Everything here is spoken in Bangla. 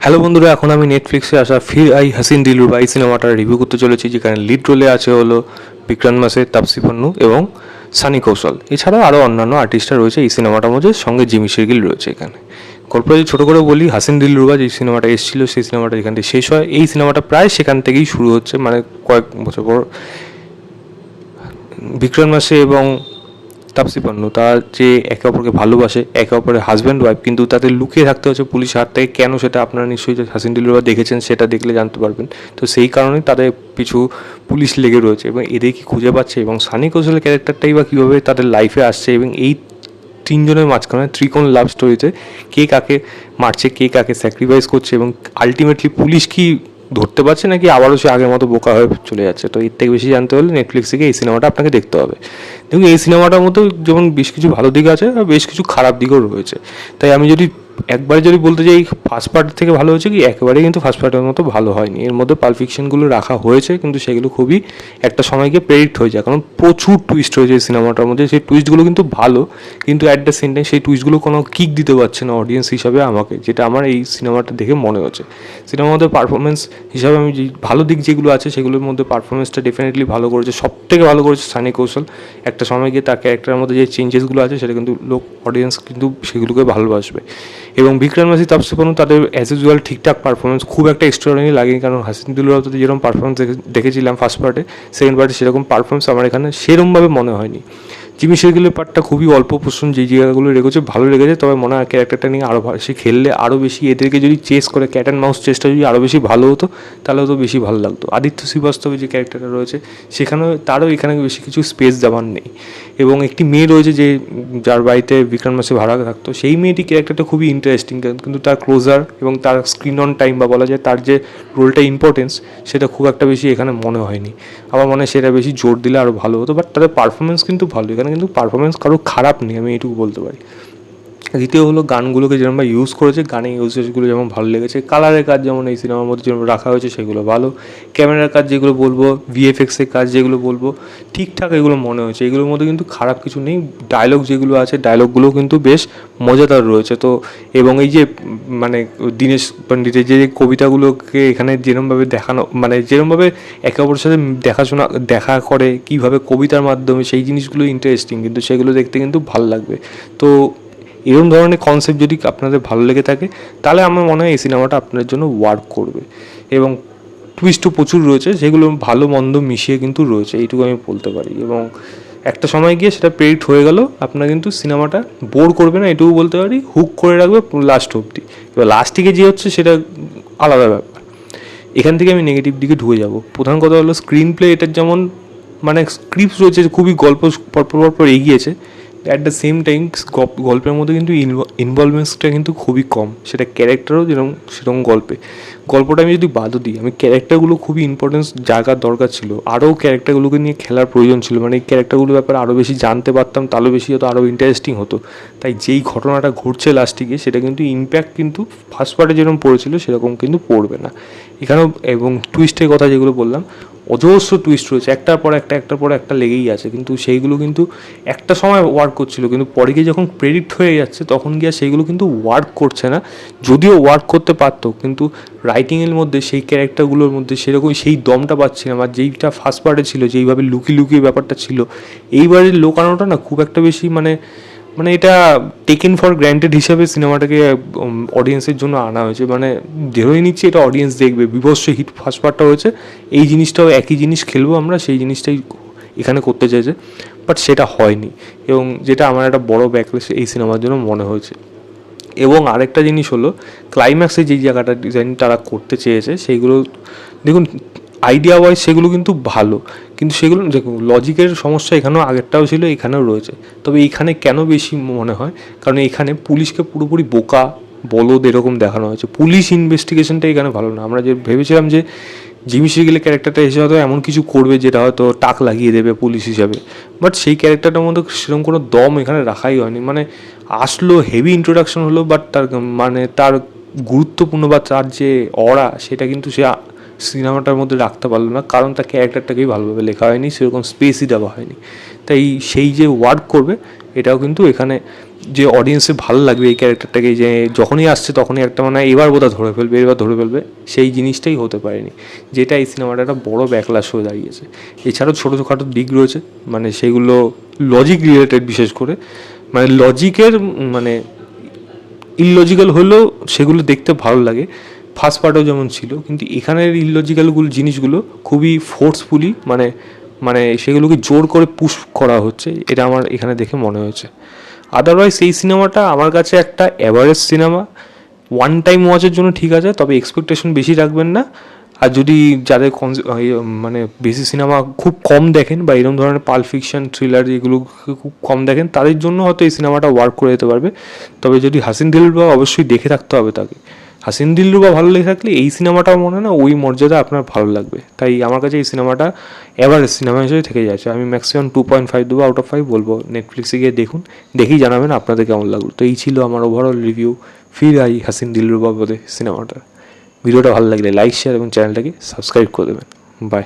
হ্যালো বন্ধুরা, এখন আমি নেটফ্লিক্সে আসা ফির আই হাসিন দিলরুবা এই সিনেমাটার রিভিউ করতে চলেছি, যেখানে লিড রোলে আছে হলো বিক্রান্ত মাসে, তাপসী পন্নু এবং সানি কৌশল। এছাড়াও আরও অন্যান্য আর্টিস্টরা রয়েছে এই সিনেমাটার মধ্যে, সঙ্গে জিমি শেরগিল রয়েছে এখানে। গল্পটা যদি ছোটো করে বলি, হাসিন দিলরুবা যে সিনেমাটা এসেছিল সেই সিনেমাটা যেখান থেকে শেষ হয়, এই সিনেমাটা প্রায় সেখান থেকেই শুরু হচ্ছে, মানে কয়েক বছর পর বিক্রান্ত মাসে এবং তাপসী পন্নু তারা যে একে অপরকে ভালোবাসে, একে অপরের হাজব্যান্ড ওয়াইফ, কিন্তু তাদের লুকিয়ে থাকতে হচ্ছে পুলিশের হাত থেকে। কেন সেটা আপনারা নিশ্চয়ই হাসিন দিলরুবা দেখেছেন, সেটা দেখলে জানতে পারবেন। তো সেই কারণেই তাদের পিছু পুলিশ লেগে রয়েছে এবং এদের কি খুঁজে পাচ্ছে, এবং সানি কৌশলের ক্যারেক্টারটাই বা কীভাবে তাদের লাইফে আসছে, এবং এই তিনজনের মাঝখানে ত্রিকোণ লাভ স্টোরিতে কে কাকে মারছে, কে কাকে স্যাক্রিফাইস করছে, এবং আলটিমেটলি পুলিশ কি ধরতে পারছে নাকি আবারও সে আগের মতো বোকা হয়ে চলে যাচ্ছে। তো এর থেকে বেশি জানতে হলে নেটফ্লিক্স থেকে এই সিনেমাটা আপনাকে দেখতে হবে। দেখুন, এই সিনেমাটার মধ্যেও যেমন বেশ কিছু ভালো দিক আছে আর বেশ কিছু খারাপ দিকও রয়েছে। তাই আমি যদি একবারে যদি বলতে যাই ফার্স্ট পার্ট থেকে ভালো হয়েছে কি, একেবারেই কিন্তু ফার্স্ট পার্টের মতো ভালো হয়নি। এর মধ্যে পারফেকশনগুলো রাখা হয়েছে, কিন্তু সেগুলো খুবই একটা সময় গিয়ে প্রেডিক্ট হয়ে যায়, কারণ প্রচুর টুইস্ট হয়েছে এই সিনেমাটার মধ্যে। সেই টুইস্টগুলো কিন্তু ভালো, কিন্তু অ্যাট দ্য সেম টাইম সেই টুইস্টগুলো কোনো কিক দিতে পারছে না অডিয়েন্স হিসাবে আমাকে, যেটা আমার এই সিনেমাটা দেখে মনে হচ্ছে। সিনেমার মধ্যে পারফরমেন্স হিসাবে আমি যে ভালো দিক যেগুলো আছে সেগুলোর মধ্যে পারফরমেন্সটা ডেফিনেটলি ভালো করেছে, সব থেকে ভালো করেছে সানি কৌশল। একটা সময় গিয়ে তার ক্যারেক্টারের মধ্যে যে চেঞ্জেসগুলো আছে সেটা কিন্তু অডিয়েন্স কিন্তু সেগুলোকে ভালোবাসবে। এবং বিক্রান্ত মাসি, তাপসী পন্নু তাদের অ্যাজ ইউজুয়াল ঠিকঠাক পারফরমেন্স, খুব একটা এক্সট্রাঅর্ডিনারি লাগেনি, কারণ হাসিন দিলরুবাতে যেরকম পারফরমেন্স দেখেছিলাম ফার্স্ট পার্টে, সেকেন্ড পার্টে সেরকম পারফরমেন্স আমার এখানে সেরকমভাবে মনে হয়নি। জিমি শেরগিলের পার্টটা খুবই অল্প পোর্শন, যেই জায়গাগুলো রেখেছে ভালো লেগেছে, তবে মনে হয় ক্যারেক্টারটা নিয়ে আরও সে খেললে আরও বেশি, এদেরকে যদি চেস করে ক্যাট অ্যান্ড মাউস চেসটা যদি আরও বেশি ভালো হতো তাহলে তো বেশি ভালো লাগতো। আদিত্য শ্রীবাস্তবের যে ক্যারেক্টারটা রয়েছে সেখানেও তারও এখানে বেশি কিছু স্পেস দেওয়ার নেই। এবং একটি মেয়ে রয়েছে যে যার বাড়িতে বিক্রান্ত মাসে ভাড়া থাকতো, সেই মেয়েটি ক্যারেক্টারটা খুবই ইন্টারেস্টিং, কিন্তু তার ক্লোজার এবং তার স্ক্রিন অন টাইম বা বলা যায় তার যে রোলটা ইম্পর্টেন্স সেটা খুব একটা বেশি এখানে মনে হয়নি। আমার মনে হয় সেটা বেশি জোর দিলে আরও ভালো হতো, বাট তাদের পারফরমেন্স কিন্তু ভালো, এখানে কিন্তু পারফরমেন্স কারো খারাপ নেই, আমি এইটুকু বলতে পারি। দ্বিতীয় হলো গানগুলোকে যেরকম ইউজ করেছে, গানের ইউজেসগুলো যেমন ভালো লেগেছে, কালারের কাজ যেমন এই সিনেমার মধ্যে যেরকম রাখা হয়েছে সেগুলো ভালো, ক্যামেরার কাজ যেগুলো বলবো, ভিএফএক্সের কাজ যেগুলো বলবো ঠিকঠাক এগুলো মনে হয়েছে, এগুলোর মধ্যে কিন্তু খারাপ কিছু নেই। ডায়লগ যেগুলো আছে ডায়লগগুলোও কিন্তু বেশ মজাদার রয়েছে। তো এবং এই যে মানে দীনেশ পণ্ডিতের যে কবিতাগুলোকে এখানে যেরমভাবে দেখানো, মানে যেরমভাবে একে অপরের সাথে দেখাশোনা দেখা করে কীভাবে কবিতার মাধ্যমে, সেই জিনিসগুলো ইন্টারেস্টিং, কিন্তু সেগুলো দেখতে কিন্তু ভালো লাগবে। তো এরকম ধরনের কনসেপ্ট যদি আপনাদের ভালো লেগে থাকে তাহলে আমার মনে হয় এই সিনেমাটা আপনাদের জন্য ওয়ার্ক করবে। এবং টুইস্টও প্রচুর রয়েছে, সেগুলো ভালো মন্দ মিশিয়ে কিন্তু রয়েছে, এইটুকু আমি বলতে পারি। এবং একটা সময় গিয়ে সেটা প্রেডিক্ট হয়ে গেল, আপনার কিন্তু সিনেমাটা বোর করবে না, এটুকু বলতে পারি। হুক করে রাখবে লাস্ট অবধি। এবার লাস্টে যে হচ্ছে সেটা আলাদা ব্যাপার। এখান থেকে আমি নেগেটিভ দিকে ঢুকে যাব। প্রধান কথা হলো স্ক্রিন প্লে, এটার যেমন মানে স্ক্রিপ্ট রয়েছে খুবই গল্প পরপর এগিয়েছে, অ্যাট দ্য সেম টাইম গল্পের মধ্যে কিন্তু ইনভলভমেন্টসটা কিন্তু খুবই কম, সেটা ক্যারেক্টারও সেরকম গল্পটা আমি যদি বাদও দিই, আমি ক্যারেক্টারগুলো খুবই ইম্পর্টেন্স জায়গার দরকার ছিল, আরও ক্যারেক্টারগুলোকে নিয়ে খেলার প্রয়োজন ছিল, মানে এই ক্যারেক্টারগুলোর ব্যাপারে আরও বেশি জানতে পারতাম, তাহলে বেশি হতো, আরও ইন্টারেস্টিং হতো। তাই যেই ঘটনাটা ঘটছে লাস্টে গিয়ে সেটা কিন্তু ইম্প্যাক্ট কিন্তু ফার্স্ট পার্টে যেরকম পড়েছিল সেরকম কিন্তু পড়বে না এখানেও। এবং টুইস্টের কথা যেগুলো বললাম, অজস্র টুইস্ট রয়েছে, একটার পর একটা লেগেই আছে, কিন্তু সেইগুলো কিন্তু একটা সময় ওয়ার্ক করছিল, কিন্তু পরে গিয়ে যখন প্রেডিক্ট হয়ে যাচ্ছে তখন গিয়ে সেইগুলো কিন্তু ওয়ার্ক করছে না। যদিও ওয়ার্ক করতে পারতো, কিন্তু রাইটিংয়ের মধ্যে সেই ক্যারেক্টারগুলোর মধ্যে সেরকম সেই দমটা পাচ্ছিলাম। আর যেইটা ফার্স্ট পার্টে ছিল, যেইভাবে লুকিয়ে ব্যাপারটা ছিল, এইবারের লোকানোটা না খুব একটা বেশি মানে এটা টেকেন ফর গ্র্যান্টেড হিসাবে সিনেমাটাকে অডিয়েন্সের জন্য আনা হয়েছে, মানে ধরেই নিচ্ছি এটা অডিয়েন্স দেখবে, বিভৎস হিট ফার্স্ট পার্টটা হয়েছে, এই জিনিসটাও একই জিনিস খেলবো আমরা, সেই জিনিসটাই এখানে করতে চাইছে, বাট সেটা হয়নি। এবং যেটা আমার একটা বড় ব্যাকলেস এই সিনেমার জন্য মনে হয়েছে। এবং আরেকটা জিনিস হলো ক্লাইম্যাক্সে যেই জায়গাটা ডিজাইন তারা করতে চেয়েছে সেইগুলো দেখুন, আইডিয়া ওয়াইজ সেগুলো কিন্তু ভালো, কিন্তু সেগুলো দেখুন লজিকের সমস্যা এখানেও আগেরটাও ছিল, এখানেও রয়েছে। তবে এখানে কেন বেশি মনে হয়, কারণ এখানে পুলিশকে পুরোপুরি বোকা বলদ এরকম দেখানো হয়েছে, পুলিশ ইনভেস্টিগেশনটা এখানে ভালো না। আমরা যে ভেবেছিলাম যে জিমি শেরগিলের ক্যারেক্টারটা এসে হয়তো এমন কিছু করবে যেটা হয়তো টাক লাগিয়ে দেবে পুলিশ হিসাবে, বাট সেই ক্যারেক্টারটার মধ্যে সেরকম কোনো দম এখানে রাখাই হয়নি। মানে আসলো, হেভি ইন্ট্রোডাকশন হলো, বাট তার গুরুত্বপূর্ণ বা তার যে অরা সেটা কিন্তু সে সিনেমাটার মধ্যে রাখতে পারলো না, কারণ তার ক্যারেক্টারটাকেই ভালোভাবে লেখা হয়নি, সেরকম স্পেসই দেওয়া হয়নি। তাই সেই যে ওয়ার্ক করবে এটাও কিন্তু এখানে যে অডিয়েন্সের ভালো লাগবে এই ক্যারেক্টারটাকে, যে যখনই আসছে তখনই একটা মানে এবার বোধহয় ধরে ফেলবে সেই জিনিসটাই হতে পারেনি, যেটা এই সিনেমাটা একটা বড় ব্যাকলাশ হয়ে দাঁড়িয়েছে। এছাড়াও ছোটোখাটো দিক রয়েছে, মানে সেগুলো লজিক রিলেটেড, বিশেষ করে মানে লজিকের মানে ইললজিক্যাল হলেও সেগুলো দেখতে ভালো লাগে। ফার্স্ট পার্টেও যেমন ছিল, কিন্তু এখানের ইললজিক্যালগুলো জিনিসগুলো খুবই ফোর্সফুলি মানে মানে সেগুলোকে জোর করে পুশ করা হচ্ছে, এটা আমার এখানে দেখে মনে হয়েছে। আদারওয়াইজ এই সিনেমাটা আমার কাছে একটা অ্যাভারেজ সিনেমা, ওয়ান টাইম ওয়াচের জন্য ঠিক আছে, তবে এক্সপেকটেশন বেশি রাখবেন না। আর যদি যাদের মানে বেশি সিনেমা খুব কম দেখেন বা এরকম ধরনের পাল ফিকশন থ্রিলার এগুলো খুব কম দেখেন, তাদের জন্য হয়তো এই সিনেমাটা ওয়ার্ক করে যেতে পারবে। তবে যদি হাসিন দিলরুবা অবশ্যই দেখে থাকতে হবে তাকে, হাসিন দিলরুবা ভালো লেগে থাকলে এই সিনেমাটাও মনে হয় না ওই মর্যাদা আপনার ভালো লাগবে। তাই আমার কাছে এই সিনেমাটা এভারেজ সিনেমা হিসেবে থেকে যাচ্ছে। আমি ম্যাক্সিমাম 2.5 দেবো আউট অফ 5 বলবো। নেটফ্লিক্সে গিয়ে দেখুন, দেখেই জানাবেন আপনাদের কেমন লাগলো। তো এই ছিল আমার ওভারঅল রিভিউ ফির আই হাসিন দিলরুবা বলে সিনেমাটা। ভিডিওটা ভালো লাগলে লাইক শেয়ার এবং চ্যানেলটাকে সাবস্ক্রাইব করে দেবেন। বাই।